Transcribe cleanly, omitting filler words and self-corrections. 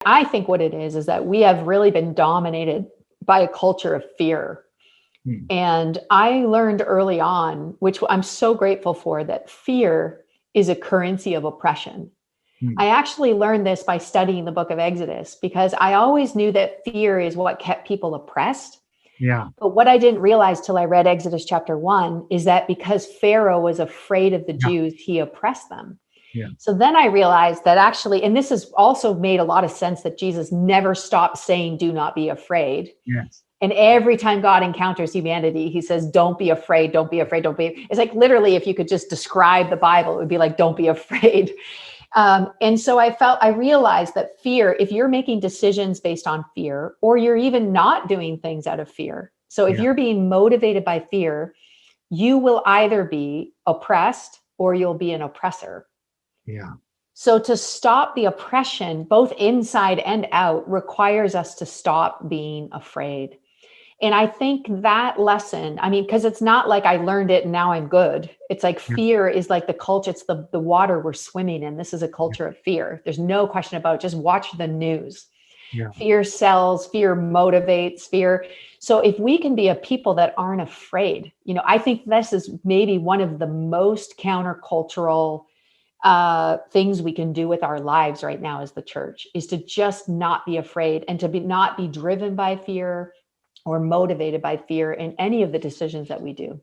I think what it is that we have really been dominated by a culture of fear. And I learned early on, which I'm so grateful for, that fear is a currency of oppression. I actually learned this by studying the book of Exodus, because I always knew that fear is what kept people oppressed. Yeah. But what I didn't realize till I read Exodus chapter 1 is that because Pharaoh was afraid of the Jews, he oppressed them. Yeah. So then I realized that actually, and this has also made a lot of sense, that Jesus never stopped saying, do not be afraid. Yes. And every time God encounters humanity, he says, don't be afraid, don't be afraid, don't be. It's like literally, if you could just describe the Bible, it would be like, don't be afraid. And so I realized that fear, if you're making decisions based on fear, or you're even not doing things out of fear. So if you're being motivated by fear, you will either be oppressed or you'll be an oppressor. Yeah. So to stop the oppression, both inside and out, requires us to stop being afraid. And I think that lesson, I mean, because it's not like I learned it and now I'm good. It's like fear is like the culture. It's the water we're swimming in. This is a culture of fear. There's no question about it. Just watch the news. Yeah. Fear sells, fear motivates, fear. So if we can be a people that aren't afraid, I think this is maybe one of the most countercultural things we can do with our lives right now as the church, is to just not be afraid and to not be driven by fear or motivated by fear in any of the decisions that we do.